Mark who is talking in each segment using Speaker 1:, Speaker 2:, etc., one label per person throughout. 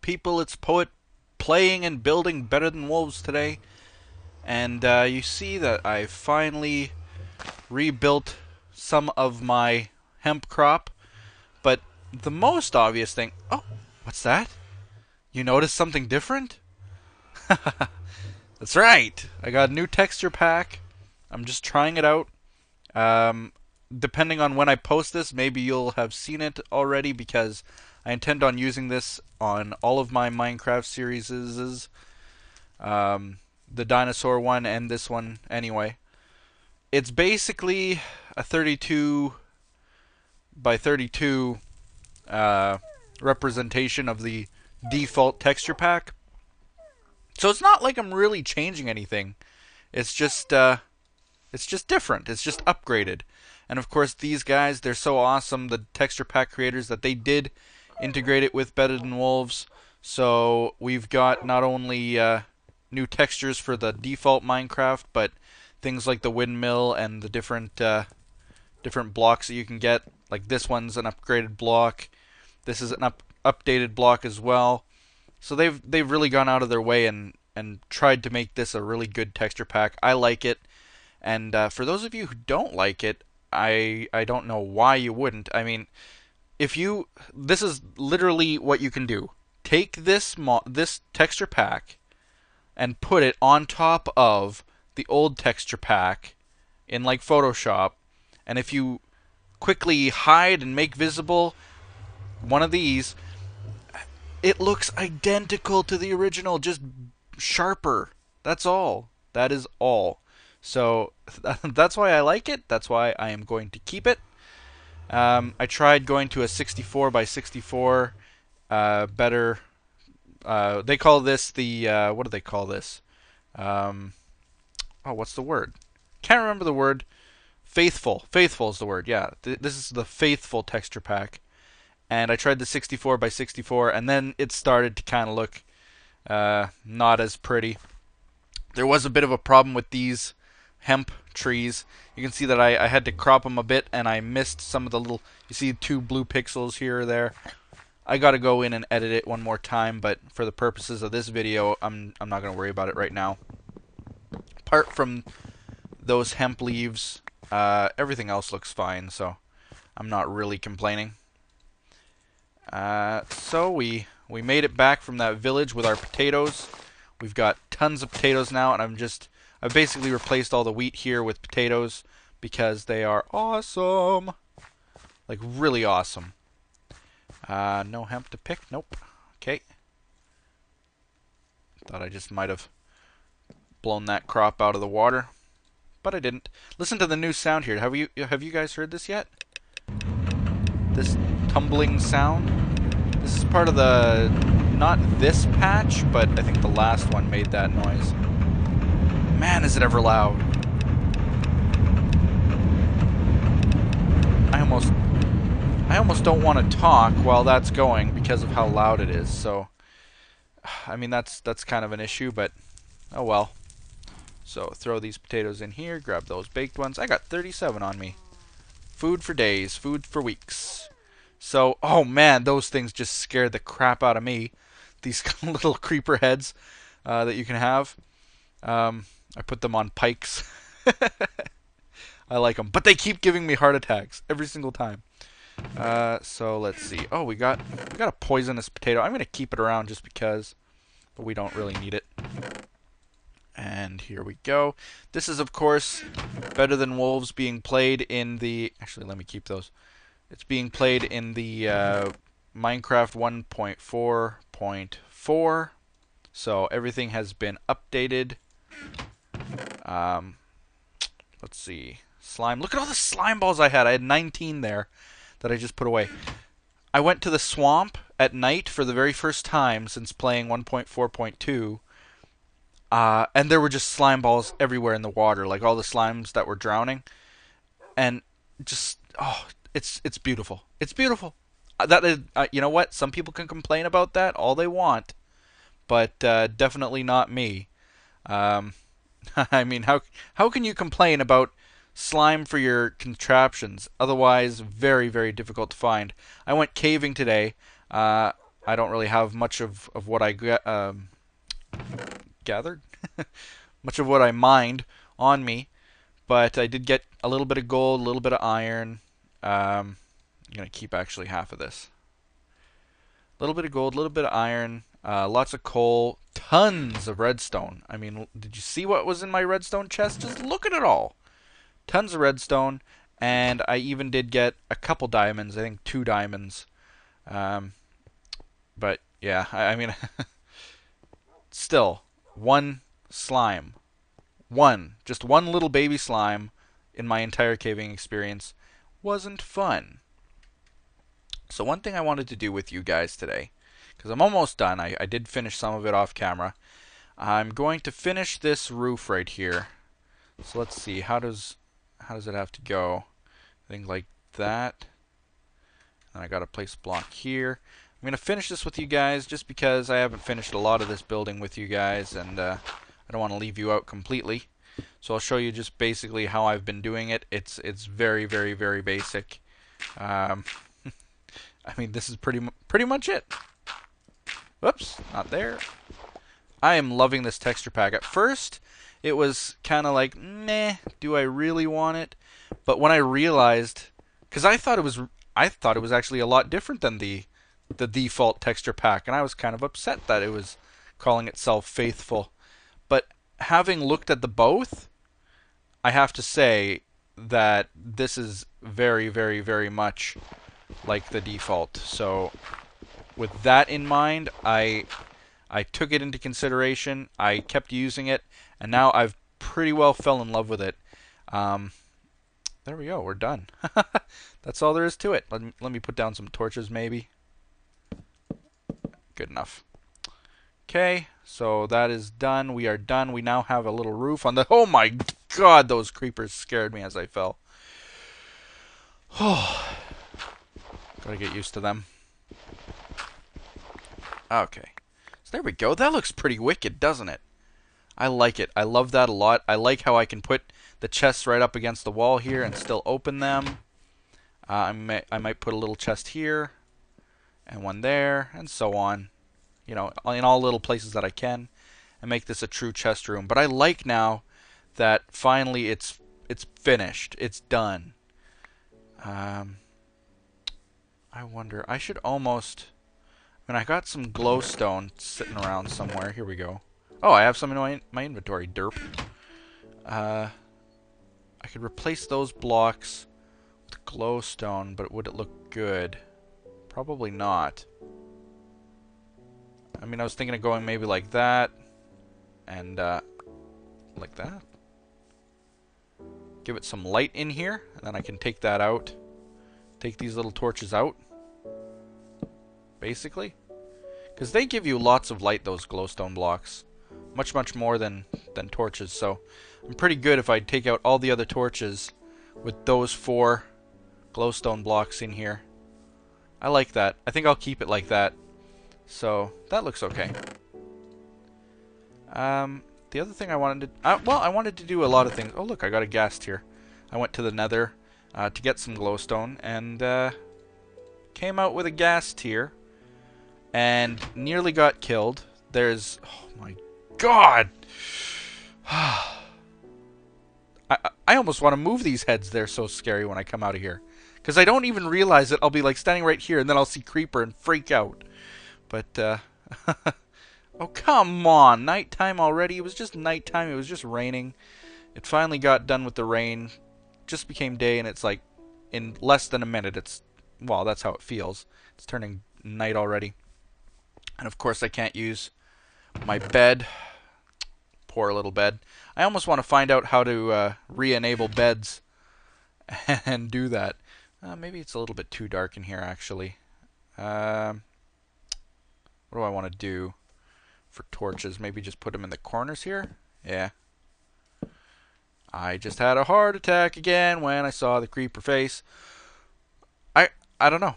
Speaker 1: people? It's Poet playing and building better than wolves today. And you see that I finally rebuilt some of my hemp crop. But the most obvious thing... Oh, what's that? You notice something different? That's right. I got a new texture pack. I'm just trying it out. Um, Depending on when I post this, maybe you'll have seen it already because I intend on using this on all of my Minecraft series, the dinosaur one and this one anyway. It's basically a 32 by 32 representation of the default texture pack. So it's not like I'm really changing anything. It's just different. It's just upgraded. And of course, these guys, they're so awesome, the texture pack creators, that they did integrate it with Better Than Wolves. So we've got not only new textures for the default Minecraft, but things like the Windmill and the different blocks that you can get. Like this one's an upgraded block. This is an updated block as well. So they've really gone out of their way and tried to make this a really good texture pack. I like it. And for those of you who don't like it, I don't know why you wouldn't. I mean, this is literally what you can do. Take this texture pack and put it on top of the old texture pack in like Photoshop, and if you quickly hide and make visible one of these, it looks identical to the original, just sharper. That's all. That is all. So that's why I like it. That's why I am going to keep it. I tried going to a 64 by 64 better. They call this the what do they call this? What's the word? Can't remember the word. Faithful. Faithful is the word. Yeah, this is the faithful texture pack. And I tried the 64 by 64, and then it started to kind of look not as pretty. There was a bit of a problem with these hemp trees. You can see that I had to crop them a bit, and I missed some of the little... You see 2 blue pixels here or there. I got to go in and edit it one more time, but for the purposes of this video, I'm not going to worry about it right now. Apart from those hemp leaves, everything else looks fine, so I'm not really complaining. So we made it back from that village with our potatoes. We've got tons of potatoes now, and I've basically replaced all the wheat here with potatoes because they are awesome. Like, really awesome. No hemp to pick? Nope. Okay. Thought I just might have blown that crop out of the water, but I didn't. Listen to the new sound here. Have you guys heard this yet? This tumbling sound? This is part of the... Not this patch, but I think the last one made that noise. Man, is it ever loud. I almost don't want to talk while that's going because of how loud it is. So, I mean, that's kind of an issue, but oh well. So, throw these potatoes in here, grab those baked ones. I got 37 on me. Food for days, food for weeks. So, oh man, those things just scared the crap out of me. These little creeper heads that you can have. I put them on pikes. I like them, but they keep giving me heart attacks every single time. So let's see. Oh, we got a poisonous potato. I'm gonna keep it around just because, but we don't really need it. And here we go. This is, of course, Better Than Wolves being played in the... Actually, let me keep those. It's being played in the Minecraft 1.4.4. So everything has been updated. Let's see. Slime. Look at all the slime balls I had. I had 19 there that I just put away. I went to the swamp at night for the very first time since playing 1.4.2. And there were just slime balls everywhere in the water, like all the slimes that were drowning. And just, oh, it's beautiful. It's beautiful. That is, you know what? Some people can complain about that all they want, but definitely not me. I mean, how can you complain about slime for your contraptions? Otherwise, very, very difficult to find. I went caving today. I don't really have much of what I gathered, much of what I mined on me, but I did get a little bit of gold, a little bit of iron. I'm gonna keep actually half of this. A little bit of gold, a little bit of iron, lots of coal, tons of redstone. I mean, did you see what was in my redstone chest? Just look at it all. Tons of redstone, and I even did get a couple diamonds. I think 2 diamonds. Um, but yeah, I mean, still, one slime. Just one little baby slime in my entire caving experience wasn't fun. So one thing I wanted to do with you guys today, because I'm almost done. I did finish some of it off camera. I'm going to finish this roof right here. So let's see, how does it have to go? I think like that. And I got to place a block here. I'm going to finish this with you guys just because I haven't finished a lot of this building with you guys, and I don't want to leave you out completely. So I'll show you just basically how I've been doing it. It's very, very, very basic. I mean, this is pretty much it. Whoops, not there. I am loving this texture pack. At first, it was kind of like, meh, do I really want it? But when I realized, because I thought it was actually a lot different than the default texture pack, and I was kind of upset that it was calling itself faithful. But having looked at the both, I have to say that this is very, very, very much like the default. So with that in mind, I took it into consideration. I kept using it, and now I've pretty well fell in love with it. There we go. We're done. That's all there is to it. Let me put down some torches, maybe. Good enough. Okay, so that is done. We are done. We now have a little roof on the... Oh my god, those creepers scared me as I fell. Oh, gotta get used to them. Okay. So there we go. That looks pretty wicked, doesn't it? I like it. I love that a lot. I like how I can put the chests right up against the wall here and still open them. I might put a little chest here and one there and so on. You know, in all little places that I can, and make this a true chest room. But I like now that finally it's finished. It's done. I wonder. I should almost... I mean, I got some glowstone sitting around somewhere. Here we go. Oh, I have some in my inventory. Derp. I could replace those blocks with glowstone, but would it look good? Probably not. I mean, I was thinking of going maybe like that, and like that. Give it some light in here, and then I can take that out. Take these little torches out, basically. Because they give you lots of light, those glowstone blocks. Much, much more than torches, so I'm pretty good if I take out all the other torches with those 4 glowstone blocks in here. I like that. I think I'll keep it like that. So, that looks okay. The other thing I wanted to... well, I wanted to do a lot of things. Oh, look, I got a ghast here. I went to the nether to get some glowstone, and came out with a ghast here, and nearly got killed. There's... Oh, my God! I almost want to move these heads. They're so scary when I come out of here. Because I don't even realize it. I'll be, like, standing right here, and then I'll see Creeper and freak out. But, oh, come on. Nighttime already? It was just nighttime. It was just raining. It finally got done with the rain. Just became day, and it's like, in less than a minute, it's... Well, that's how it feels. It's turning night already. And, of course, I can't use my bed. Poor little bed. I almost want to find out how to re-enable beds and do that. Maybe it's a little bit too dark in here, actually. What do I want to do for torches? Maybe just put them in the corners here? Yeah. I just had a heart attack again when I saw the creeper face. I don't know.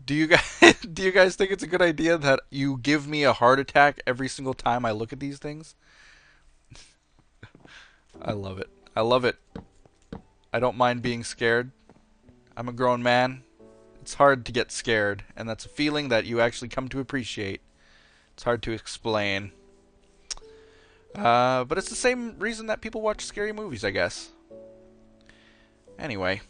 Speaker 1: Do you guys think it's a good idea that you give me a heart attack every single time I look at these things? I love it. I love it. I don't mind being scared. I'm a grown man. It's hard to get scared, and that's a feeling that you actually come to appreciate. It's hard to explain. But it's the same reason that people watch scary movies, I guess. Anyway,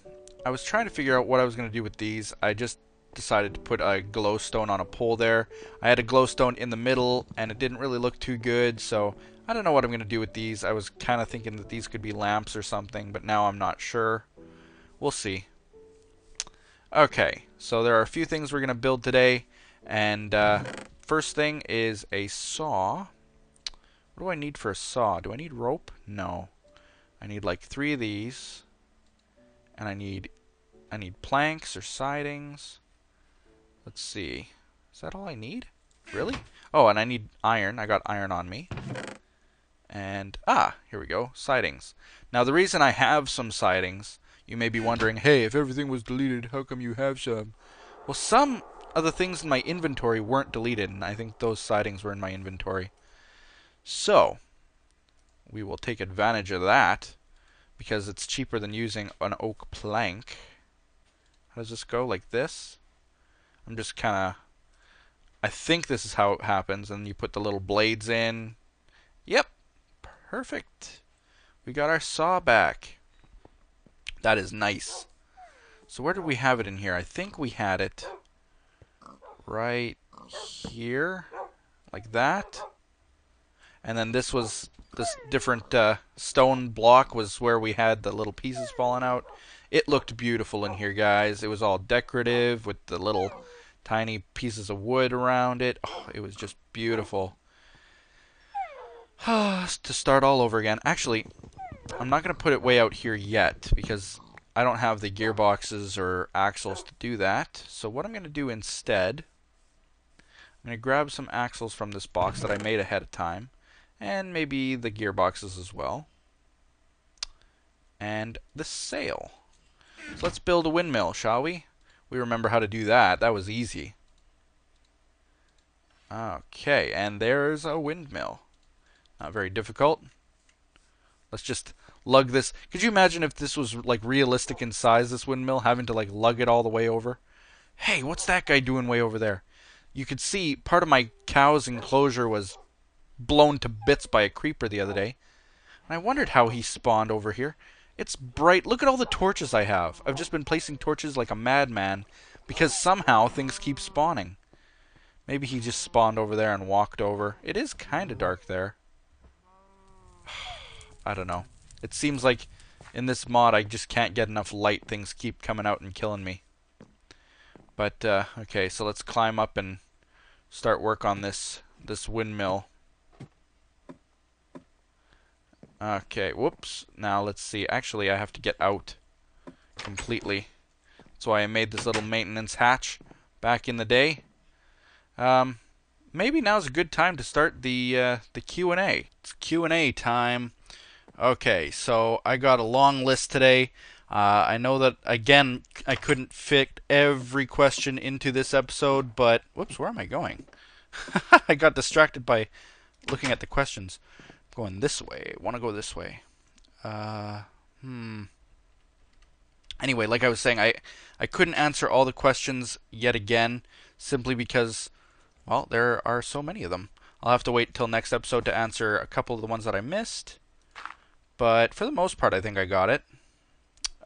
Speaker 1: I was trying to figure out what I was going to do with these. I just decided to put a glowstone on a pole there. I had a glowstone in the middle, and it didn't really look too good, so I don't know what I'm going to do with these. I was kind of thinking that these could be lamps or something, but now I'm not sure. We'll see. Okay, so there are a few things we're going to build today, and first thing is a saw. What do I need for a saw? Do I need rope? No. I need like 3 of these, and I need planks or sidings. Let's see. Is that all I need? Really? Oh, and I need iron. I got iron on me. And, here we go. Sidings. Now, the reason I have some sidings, you may be wondering, hey, if everything was deleted, how come you have some? Well, some of the things in my inventory weren't deleted, and I think those sidings were in my inventory. So, we will take advantage of that, because it's cheaper than using an oak plank. How does this go? Like this? I'm just kind of... I think this is how it happens, and you put the little blades in. Yep. Perfect. We got our saw back. That is nice. So where did we have it in here? I think we had it right here. Like that. And then this different stone block was where we had the little pieces falling out. It looked beautiful in here, guys. It was all decorative with the little tiny pieces of wood around it. Oh, it was just beautiful. To start all over again. Actually, I'm not going to put it way out here yet because I don't have the gearboxes or axles to do that. So what I'm going to do instead, I'm going to grab some axles from this box that I made ahead of time. And maybe the gearboxes as well. And the sail. So let's build a windmill, shall we? We remember how to do that. That was easy. Okay, and there's a windmill. Not very difficult. Let's just lug this. Could you imagine if this was like realistic in size, this windmill, having to like lug it all the way over? Hey, what's that guy doing way over there? You could see part of my cow's enclosure was blown to bits by a creeper the other day. And I wondered how he spawned over here. It's bright. Look at all the torches I have. I've just been placing torches like a madman because somehow things keep spawning. Maybe he just spawned over there and walked over. It is kind of dark there. I don't know. It seems like in this mod I just can't get enough light. Things keep coming out and killing me. But, okay, so let's climb up and start work on this windmill. Okay, whoops. Now let's see. Actually, I have to get out completely. That's why I made this little maintenance hatch back in the day. Maybe now's a good time to start the Q&A. It's Q&A time. Okay, so I got a long list today. I know that, again, I couldn't fit every question into this episode, but... Whoops, where am I going? I got distracted by looking at the questions. I'm going this way. I want to go this way. Anyway, like I was saying, I couldn't answer all the questions yet again, simply because, well, there are so many of them. I'll have to wait till next episode to answer a couple of the ones that I missed. But for the most part, I think I got it.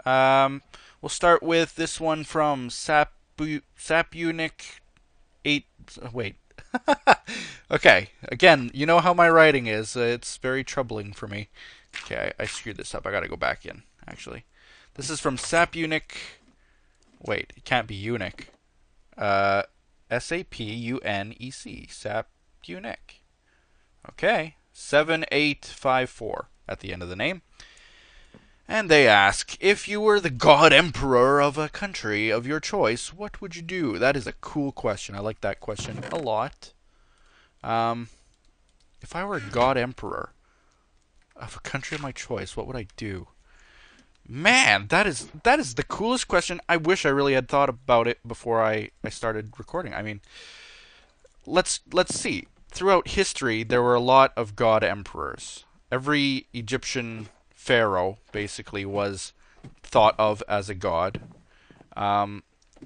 Speaker 1: We'll start with this one from Sapunic 8. Wait. Okay. Again, you know how my writing is. It's very troubling for me. Okay, I screwed this up. I gotta go back in, actually. This is from Sapunic. Wait, it can't be eunuch. S-A-P-U-N-E-C. Sapunic. Okay. 7854 at the end of the name. And they ask, if you were the God Emperor of a country of your choice, what would you do? That is a cool question. I like that question a lot. If I were a God Emperor of a country of my choice, what would I do? Man, that is the coolest question. I wish I really had thought about it before I started recording. I mean, let's see. Throughout history, there were a lot of God Emperors. Every Egyptian pharaoh basically was thought of as a god.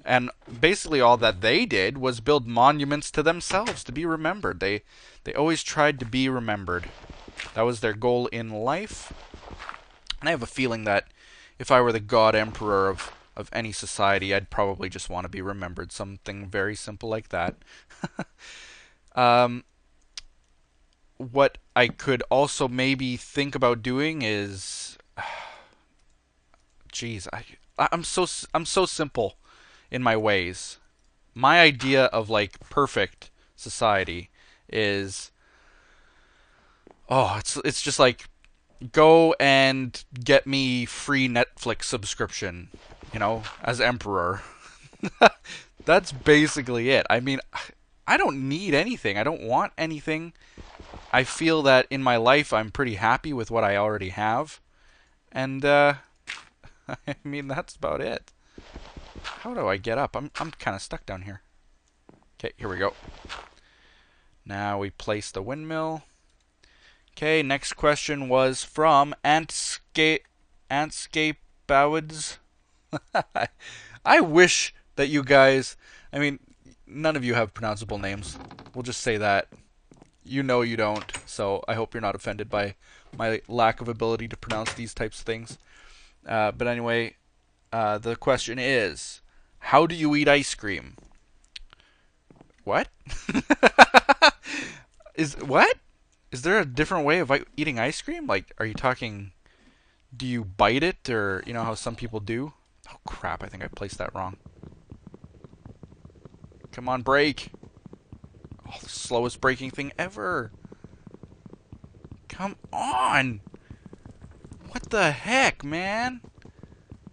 Speaker 1: And basically all that they did was build monuments to themselves to be remembered. They always tried to be remembered. That was their goal in life. And I have a feeling that if I were the god emperor of any society, I'd probably just want to be remembered. Something very simple like that. um, what I could also maybe think about doing is, geez, I'm so simple in my ways. My idea of like perfect society is, it's just like go and get me free Netflix subscription, as emperor. That's basically it. I mean, I don't need anything. I don't want anything. I feel that in my life I'm pretty happy with what I already have. And I mean, that's about it. How do I get up? I'm kind of stuck down here. Okay, here we go. Now we place the windmill. Okay, next question was from Antscape Bowards. I wish that you guys, I mean, none of you have pronounceable names. We'll just say that. You know you don't, so I hope you're not offended by my lack of ability to pronounce these types of things. But anyway, the question is, how do you eat ice cream? What? What? Is there a different way of eating ice cream? Like, are you talking, do you bite it, or how some people do? Oh crap, I think I placed that wrong. Come on, break. Oh, the slowest breaking thing ever. Come on. What the heck, man?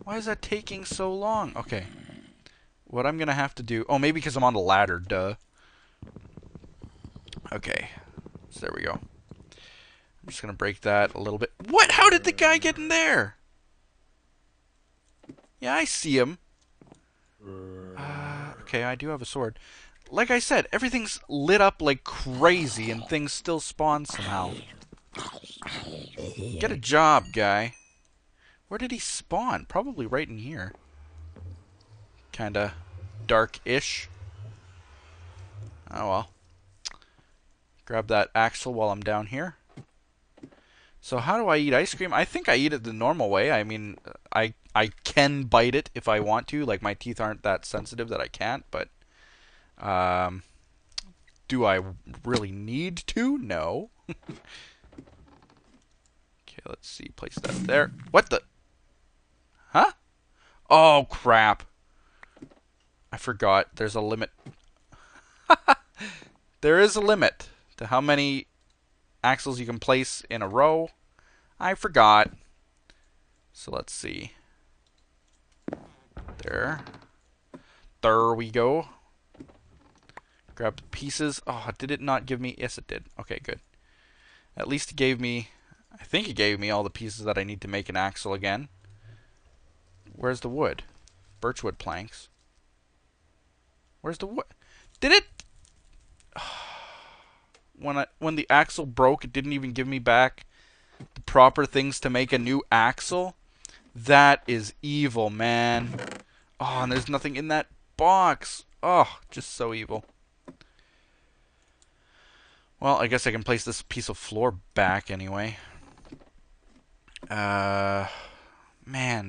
Speaker 1: Why is that taking so long? Okay. What I'm going to have to do... Oh, maybe because I'm on the ladder, duh. Okay. So there we go. I'm just going to break that a little bit. What? How did the guy get in there? Yeah, I see him. Okay, I do have a sword. Like I said, everything's lit up like crazy and things still spawn somehow. Get a job, guy. Where did he spawn? Probably right in here. Kinda dark-ish. Oh well. Grab that axle while I'm down here. So how do I eat ice cream? I think I eat it the normal way. I mean, I can bite it if I want to. Like, my teeth aren't that sensitive that I can't, but do I really need to? No. Okay, let's see. Place that there. What the? Huh? Oh, crap. I forgot. There's a limit. There is a limit to how many axles you can place in a row. I forgot. So let's see. There. There we go. Grab the pieces. Oh, did it not give me... Yes, it did. Okay, good. At least it gave me... I think it gave me all the pieces that I need to make an axle again. Where's the wood? Birchwood planks. Where's the wood? Did it... When the axle broke, it didn't even give me back the proper things to make a new axle? That is evil, man. Oh, and there's nothing in that box. Oh, just so evil. Well, I guess I can place this piece of floor back anyway. Man,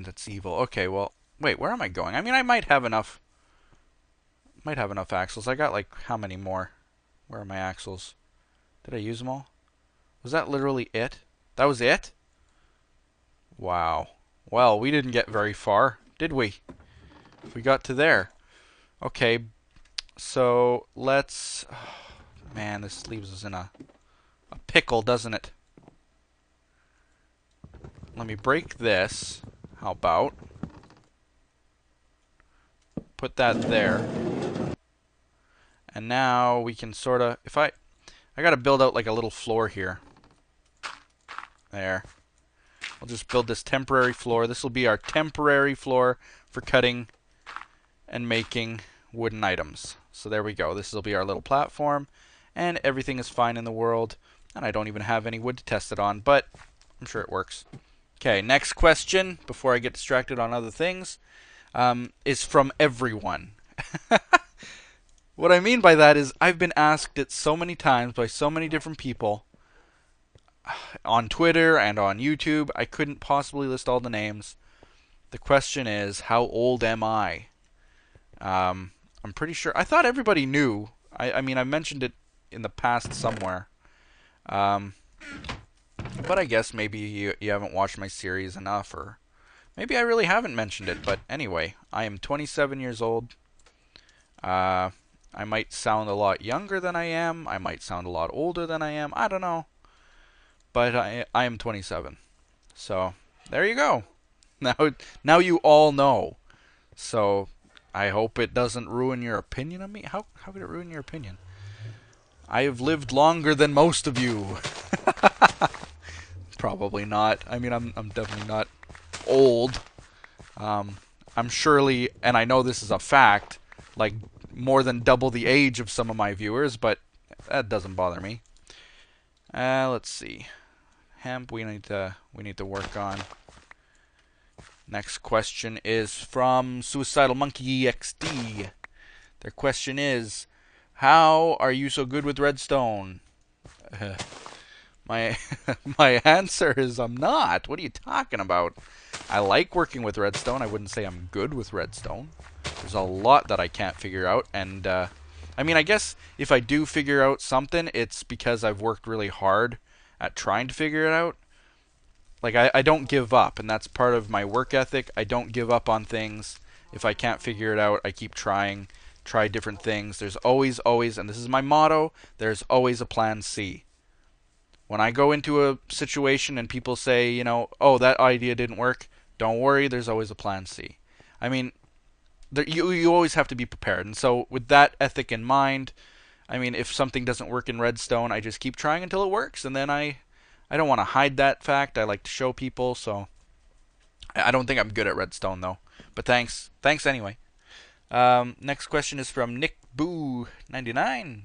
Speaker 1: that's evil. Okay, well, wait, where am I going? I mean, I might have enough. Might have enough axles. I got, like, how many more? Where are my axles? Did I use them all? Was that literally it? That was it? Wow. Well, we didn't get very far, did we? We got to there. Okay, so let's... Oh, man, this leaves us in a pickle, doesn't it? Let me break this. How about? Put that there. And now we can sort of... I gotta build out like a little floor here. There. We'll just build this temporary floor. This will be our temporary floor for cutting and making wooden items. So there we go. This will be our little platform. And everything is fine in the world. And I don't even have any wood to test it on, but I'm sure it works. Okay, next question before I get distracted on other things. is from everyone. What I mean by that is I've been asked it so many times by so many different people on Twitter and on YouTube. I couldn't possibly list all the names. The question is, how old am I? I'm pretty sure. I thought everybody knew. I mean, I mentioned it in the past somewhere. Um, but I guess maybe you haven't watched my series enough, or maybe I really haven't mentioned it. But anyway, I am 27 years old. I might sound a lot younger than I am. I might sound a lot older than I am. I don't know. But I am 27. So there you go. Now you all know. So I hope it doesn't ruin your opinion of me. How could it ruin your opinion? I have lived longer than most of you. Probably not. I mean, I'm definitely not old. I'm surely, and I know this is a fact, like more than double the age of some of my viewers, but that doesn't bother me. Let's see. Hemp we need to work on. Next question is from Suicidal Monkey XD. Their question is, how are you so good with redstone? My my answer is I'm not. What are you talking about? I like working with redstone. I wouldn't say I'm good with redstone. There's a lot that I can't figure out, and I mean, I guess if I do figure out something, it's because I've worked really hard at trying to figure it out. Like, I don't give up, and that's part of my work ethic. I don't give up on things. If I can't figure it out, I keep trying, try different things. There's always, and this is my motto, there's always a plan C. When I go into a situation and people say, you know, oh, that idea didn't work, don't worry, there's always a plan C. I mean, you always have to be prepared. And so with that ethic in mind, I mean, if something doesn't work in redstone, I just keep trying until it works, and then I don't want to hide that fact. I like to show people, so I don't think I'm good at redstone, though. But thanks anyway. Next question is from Nick Boo 99.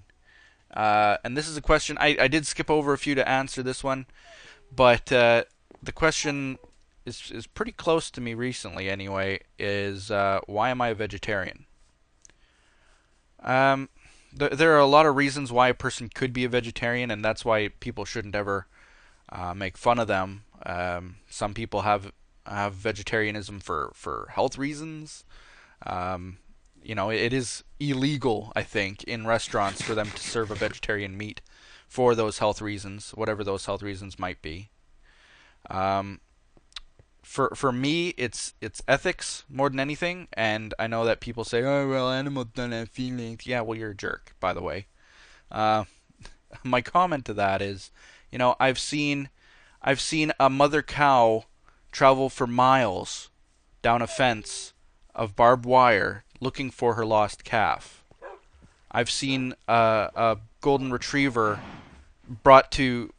Speaker 1: And this is a question I did skip over a few to answer this one, but the question is pretty close to me recently anyway, is why am I a vegetarian? There are a lot of reasons why a person could be a vegetarian, and that's why people shouldn't ever make fun of them. Some people have vegetarianism for health reasons. You know, it is illegal, I think, in restaurants for them to serve a vegetarian meat for those health reasons, whatever those health reasons might be. For me, it's ethics more than anything, and I know that people say, oh, well, animals don't have feelings. Yeah, well, you're a jerk, by the way. My comment to that is, you know, I've seen a mother cow travel for miles down a fence of barbed wire looking for her lost calf. I've seen a golden retriever brought to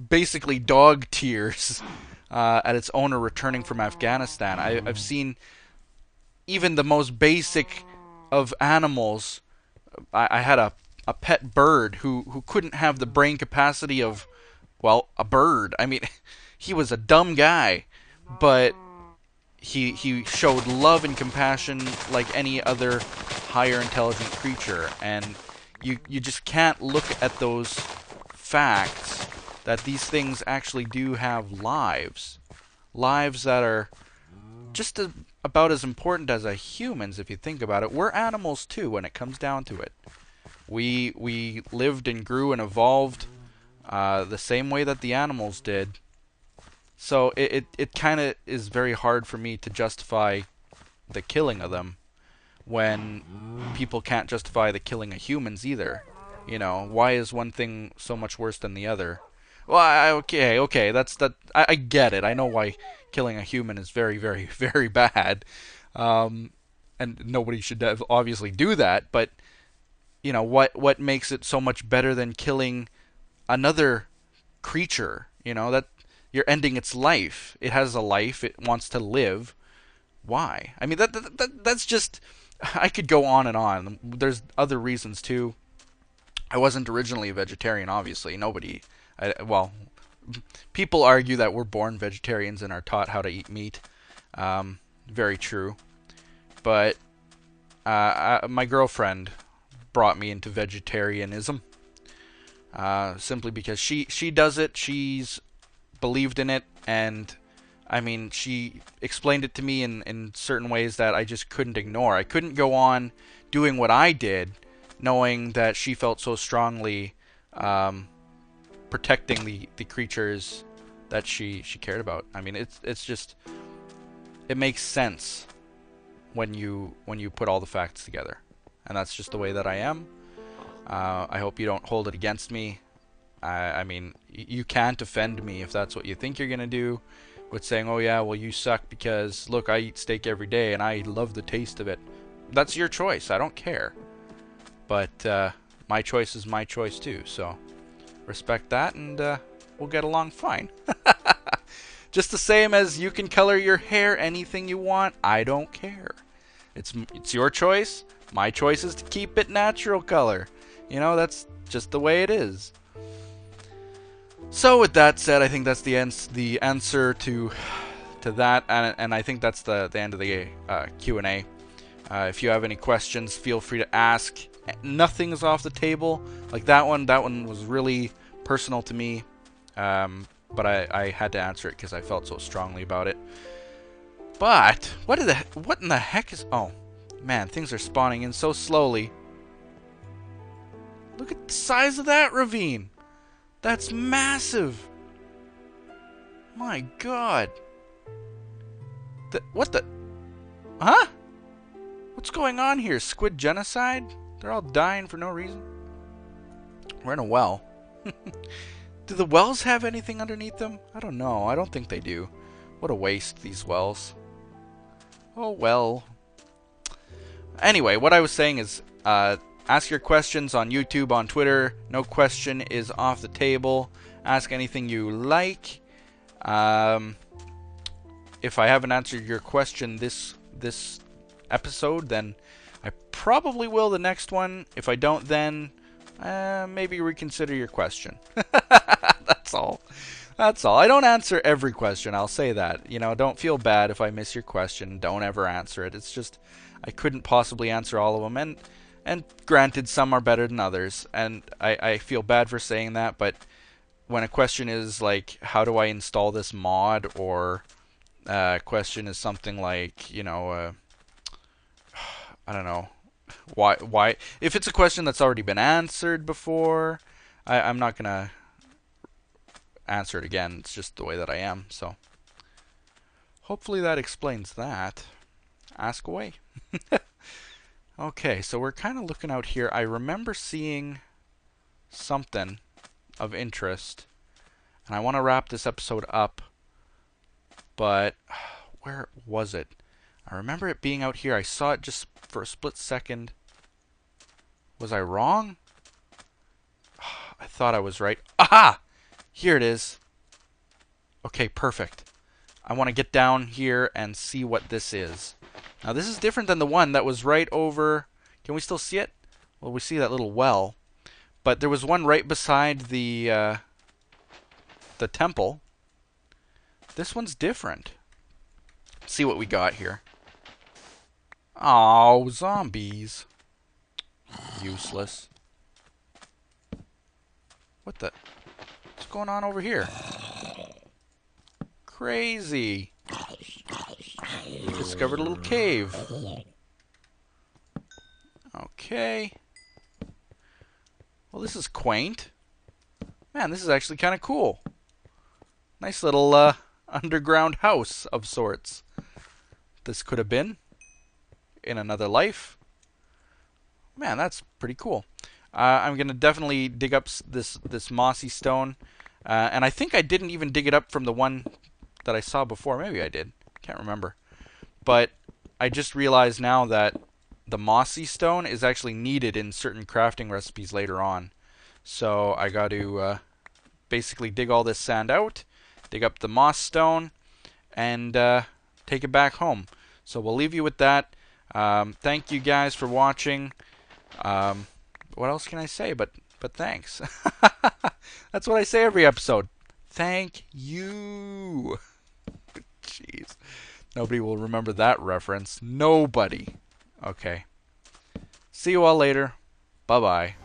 Speaker 1: basically dog tears at its owner returning from Afghanistan. I've seen even the most basic of animals. I had a pet bird who couldn't have the brain capacity of, well, a bird. I mean, he was a dumb guy, but he showed love and compassion like any other higher intelligent creature. And you just can't look at those facts that these things actually do have lives that are just about as important as a humans. If you think about it, we're animals too when it comes down to it. We lived and grew and evolved the same way that the animals did. So it kind of is very hard for me to justify the killing of them when people can't justify the killing of humans either. You know, why is one thing so much worse than the other? Well, okay, that's that. I get it. I know why killing a human is very, very, very bad, and nobody should obviously do that. But you know, what makes it so much better than killing another creature? You know, that you're ending its life. It has a life. It wants to live. Why? I mean, that's just. I could go on and on. There's other reasons too. I wasn't originally a vegetarian, obviously. Nobody. Well, people argue that we're born vegetarians and are taught how to eat meat. Very true. but my girlfriend brought me into vegetarianism. Simply because she does it, she's believed in it, and I mean, she explained it to me in certain ways that I just couldn't ignore. I couldn't go on doing what I did, knowing that she felt so strongly protecting the creatures that she cared about. I mean, it's just, it makes sense when you put all the facts together, and that's just the way that I am. I hope you don't hold it against me. I mean, you can't offend me if that's what you think you're gonna do, with saying, oh yeah, well you suck because look, I eat steak every day and I love the taste of it. That's your choice. I don't care. But my choice is my choice too. So respect that, and we'll get along fine. Just the same as you can color your hair anything you want. I don't care. It's your choice. My choice is to keep it natural color. You know, that's just the way it is. So with that said, I think that's the answer to that, and I think that's the end of the Q&A. If you have any questions, feel free to ask. Nothing is off the table. Like that one was really personal to me, but I had to answer it because I felt so strongly about it. But what in the heck is? Oh man, things are spawning in so slowly. Look at the size of that ravine. That's massive. My God. What the? Huh? What's going on here? Squid genocide? They're all dying for no reason. We're in a well. Do the wells have anything underneath them? I don't know. I don't think they do. What a waste, these wells. Oh well. Anyway, what I was saying is, ask your questions on YouTube, on Twitter. No question is off the table. Ask anything you like. If I haven't answered your question this episode, then I probably will the next one. If I don't, then maybe reconsider your question. That's all. That's all. I don't answer every question. I'll say that. You know, don't feel bad if I miss your question. Don't ever answer it. It's just I couldn't possibly answer all of them, and granted, some are better than others, and I feel bad for saying that, but when a question is like, how do I install this mod, or a question is something like, you know, I don't know, why, if it's a question that's already been answered before, I'm not going to answer it again. It's just the way that I am, so hopefully that explains that. Ask away. Okay, so we're kind of looking out here. I remember seeing something of interest, and I want to wrap this episode up, but where was it? I remember it being out here. I saw it just for a split second. Was I wrong? I thought I was right. Aha! Here it is. Okay, perfect. I want to get down here and see what this is. Now this is different than the one that was right over... Can we still see it? Well, we see that little well. But there was one right beside the temple. This one's different. Let's see what we got here. Oh, zombies. Useless. What the... What's going on over here? Crazy. We discovered a little cave. Okay. Well, this is quaint. Man, this is actually kind of cool. Nice little underground house of sorts. This could have been in another life. Man, that's pretty cool. I'm going to definitely dig up this mossy stone. And I think I didn't even dig it up from the one that I saw before. Maybe I did. Can't remember. But I just realized now that the mossy stone is actually needed in certain crafting recipes later on. So I got to basically dig all this sand out, dig up the moss stone, and take it back home. So we'll leave you with that. Thank you guys for watching. What else can I say but thanks. That's what I say every episode. Thank you. Jeez. Nobody will remember that reference. Nobody. Okay. See you all later. Bye-bye.